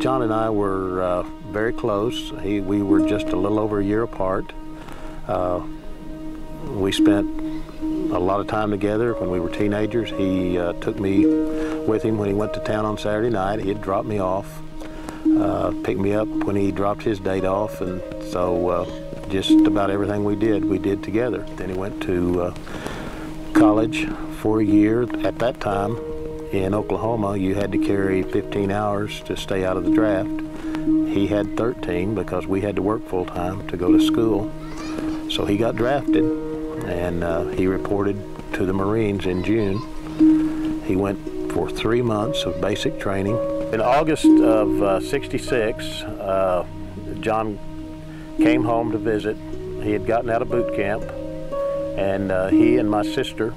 John and I were very close. We were just a little over a year apart. We spent a lot of time together when we were teenagers. He took me with him when he went to town on Saturday night. He'd drop me off, pick me up when he dropped his date off, and so just about everything we did together. Then he went to college for a year. At that time in Oklahoma, you had to carry 15 hours to stay out of the draft. He had 13 because we had to work full-time to go to school. So he got drafted, and he reported to the Marines in June. He went for 3 months of basic training. In August of '66, John came home to visit. He had gotten out of boot camp, and he and my sister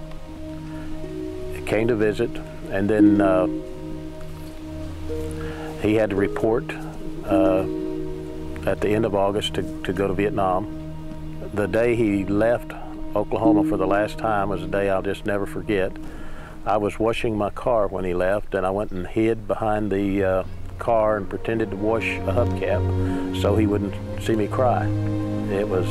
came to visit, and then he had to report at the end of August to go to Vietnam. The day he left Oklahoma for the last time was a day I'll just never forget. I was washing my car when he left, and I went and hid behind the car and pretended to wash a hubcap so he wouldn't see me cry. It was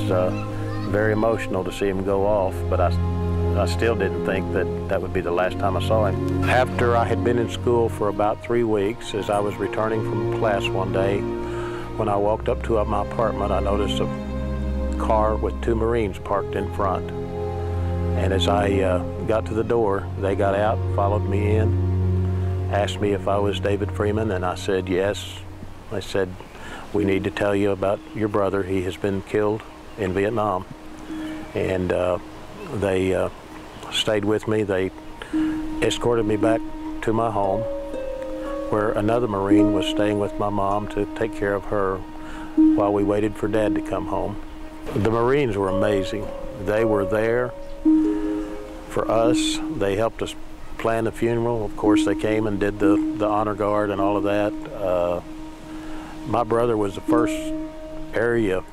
very emotional to see him go off, but I still didn't think that would be the last time I saw him. After I had been in school for about 3 weeks, as I was returning from class one day, when I walked up to my apartment, I noticed a car with 2 Marines parked in front. And as I got to the door, they got out, followed me in, asked me if I was David Freeman, and I said yes. They said, "We need to tell you about your brother. He has been killed in Vietnam." And they stayed with me. They escorted me back to my home, where another Marine was staying with my mom to take care of her while we waited for Dad to come home. The Marines were amazing. They were there for us. They helped us plan the funeral. Of course, they came and did the honor guard and all of that. My brother was the first area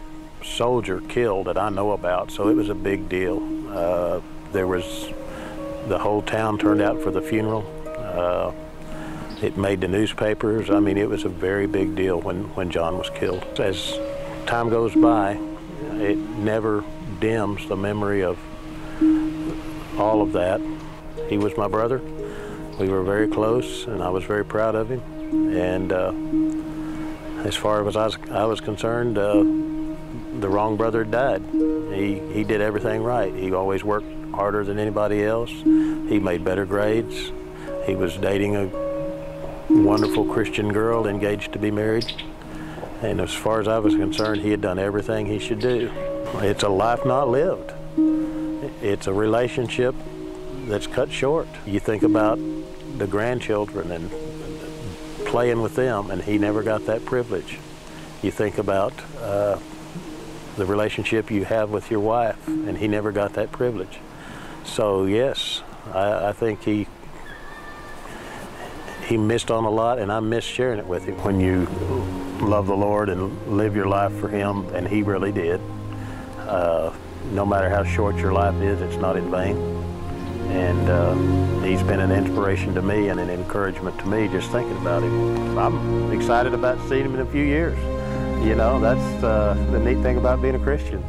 soldier killed that I know about, so it was a big deal. The whole town turned out for the funeral. It made the newspapers. I mean, it was a very big deal when John was killed. As time goes by, it never dims the memory of all of that. He was my brother. We were very close, and I was very proud of him. And as far as I was concerned, the wrong brother died. He did everything right. He always worked harder than anybody else. He made better grades. He was dating a wonderful Christian girl, engaged to be married. And as far as I was concerned, he had done everything he should do. It's a life not lived. It's a relationship that's cut short. You think about the grandchildren and playing with them, and he never got that privilege. You think about the relationship you have with your wife, and he never got that privilege. So yes, I think he missed on a lot, and I miss sharing it with him. When you love the Lord and live your life for him, and he really did, no matter how short your life is, it's not in vain. And he's been an inspiration to me and an encouragement to me just thinking about him. I'm excited about seeing him in a few years. You know, that's the neat thing about being a Christian.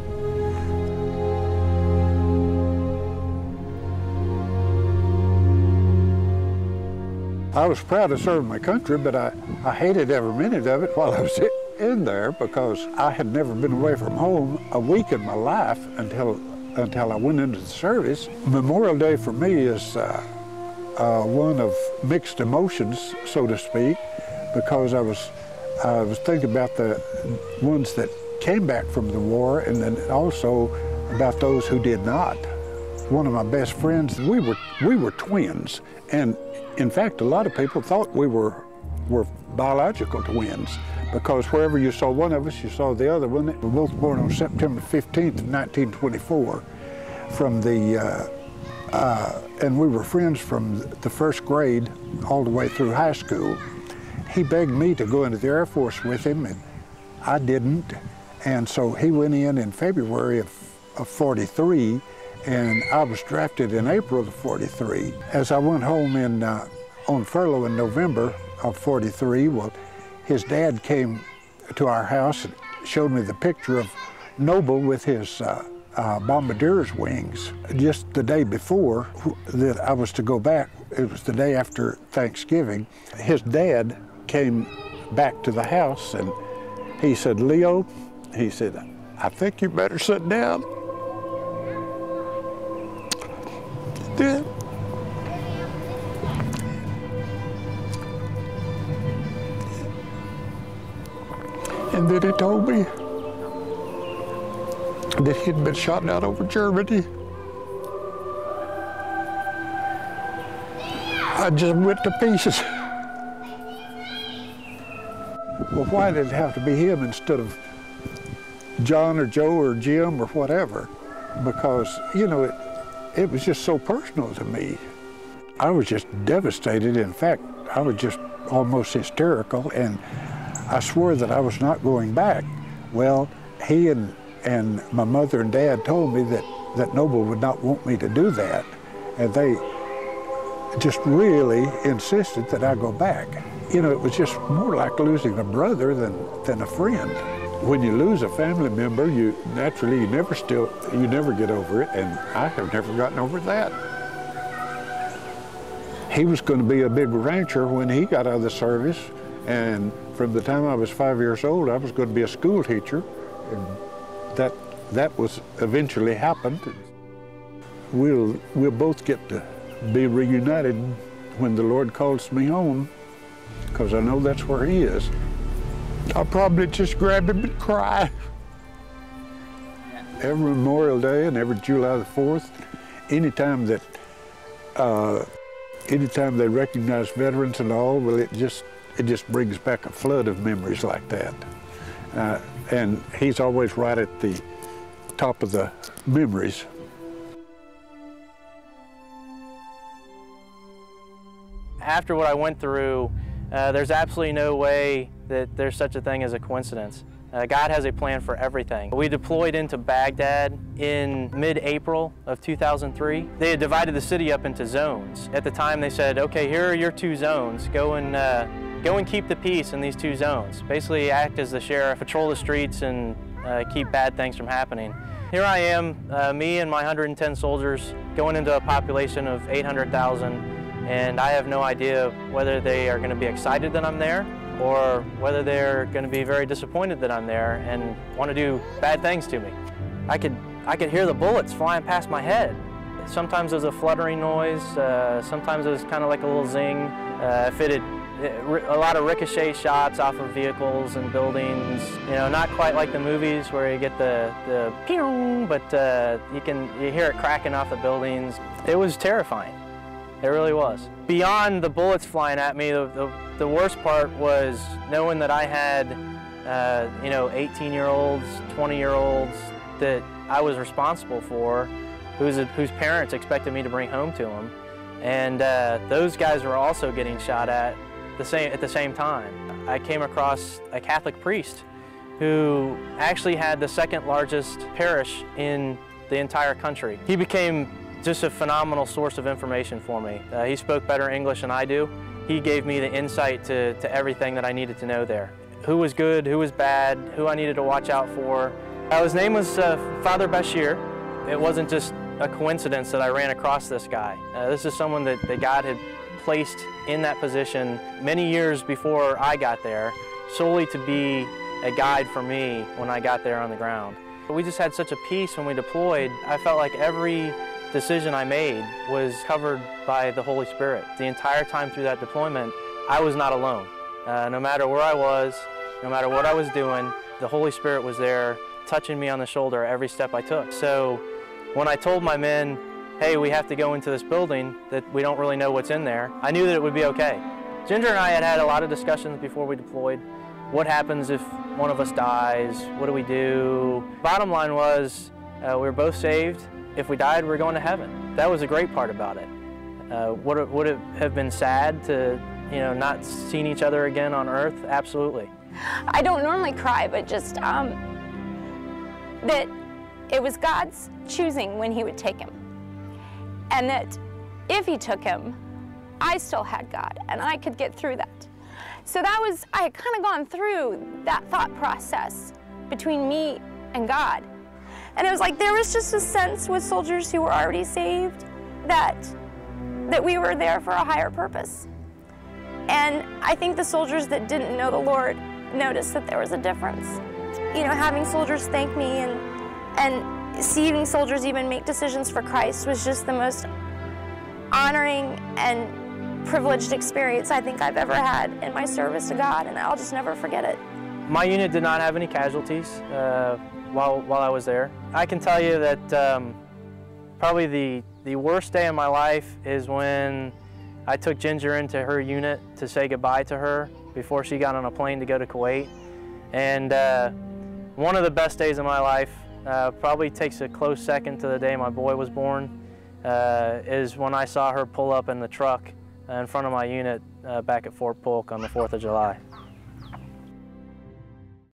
I was proud to serve my country, but I hated every minute of it while I was in there, because I had never been away from home a week in my life until I went into the service. Memorial Day for me is one of mixed emotions, so to speak, because I was thinking about the ones that came back from the war, and then also about those who did not. One of my best friends, we were twins, and in fact, a lot of people thought we were biological twins, because wherever you saw one of us, you saw the other one. We were both born on September 15th of 1924 and we were friends from the first grade all the way through high school. He begged me to go into the Air Force with him, and I didn't. And so he went in February of 43, and I was drafted in April of 43. As I went home on furlough in November of 43, well, his dad came to our house and showed me the picture of Noble with his bombardier's wings. Just the day before that I was to go back, it was the day after Thanksgiving, his dad came back to the house and he said, "Leo," he said, "I think you better sit down." He did. And then he told me that he'd been shot down over Germany. I just went to pieces. Well, why did it have to be him instead of John or Joe or Jim or whatever? Because, you know, it was just so personal to me. I was just devastated. In fact, I was just almost hysterical, and I swore that I was not going back. Well, he and my mother and dad told me that Noble would not want me to do that, and they just really insisted that I go back. You know, it was just more like losing a brother than a friend. When you lose a family member, you never get over it, and I have never gotten over that. He was going to be a big rancher when he got out of the service, and from the time I was 5 years old, I was going to be a school teacher, and that was eventually happened. We'll both get to be reunited when the Lord calls me home, because I know that's where he is. I'll probably just grab him and cry. Every Memorial Day and every July the 4th, anytime they recognize veterans and all, well, it just brings back a flood of memories like that. And he's always right at the top of the memories. After what I went through, there's absolutely no way that there's such a thing as a coincidence. God has a plan for everything. We deployed into Baghdad in mid-April of 2003. They had divided the city up into zones. At the time they said, okay, here are your 2 zones. Go and keep the peace in these 2 zones. Basically act as the sheriff, patrol the streets and keep bad things from happening. Here I am, me and my 110 soldiers going into a population of 800,000. And I have no idea whether they are going to be excited that I'm there or whether they're going to be very disappointed that I'm there and want to do bad things to me. I could hear the bullets flying past my head. Sometimes there's a fluttering noise, sometimes there's kind of like a little zing. A lot of ricochet shots off of vehicles and buildings. You know, not quite like the movies where you get the pew, but you hear it cracking off the buildings. It was terrifying. It really was. Beyond the bullets flying at me, the worst part was knowing that I had, 18-year-olds, 20-year-olds that I was responsible for, whose parents expected me to bring home to them, and those guys were also getting shot at the same time. I came across a Catholic priest who actually had the 2nd largest parish in the entire country. He became just a phenomenal source of information for me. He spoke better English than I do. He gave me the insight to everything that I needed to know there. Who was good, who was bad, who I needed to watch out for. His name was Father Bashir. It wasn't just a coincidence that I ran across this guy. This is someone that God had placed in that position many years before I got there, solely to be a guide for me when I got there on the ground. We just had such a peace when we deployed. I felt like every decision I made was covered by the Holy Spirit. The entire time through that deployment, I was not alone. No matter where I was, no matter what I was doing, the Holy Spirit was there touching me on the shoulder every step I took. So when I told my men, hey, we have to go into this building, that we don't really know what's in there, I knew that it would be okay. Ginger and I had a lot of discussions before we deployed. What happens if one of us dies? What do we do? Bottom line was, we were both saved. If we died, we're going to heaven. That was a great part about it. Would it have been sad to, not seeing each other again on earth? Absolutely. I don't normally cry, but just that it was God's choosing when He would take him. And that if He took him, I still had God, and I could get through that. So I had kind of gone through that thought process between me and God. And it was like there was just a sense with soldiers who were already saved that we were there for a higher purpose. And I think the soldiers that didn't know the Lord noticed that there was a difference. You know, having soldiers thank me and seeing soldiers even make decisions for Christ was just the most honoring and privileged experience I think I've ever had in my service to God, and I'll just never forget it. My unit did not have any casualties while I was there. I can tell you that probably the worst day of my life is when I took Ginger into her unit to say goodbye to her before she got on a plane to go to Kuwait. And one of the best days of my life, probably takes a close second to the day my boy was born, is when I saw her pull up in the truck in front of my unit back at Fort Polk on the 4th of July.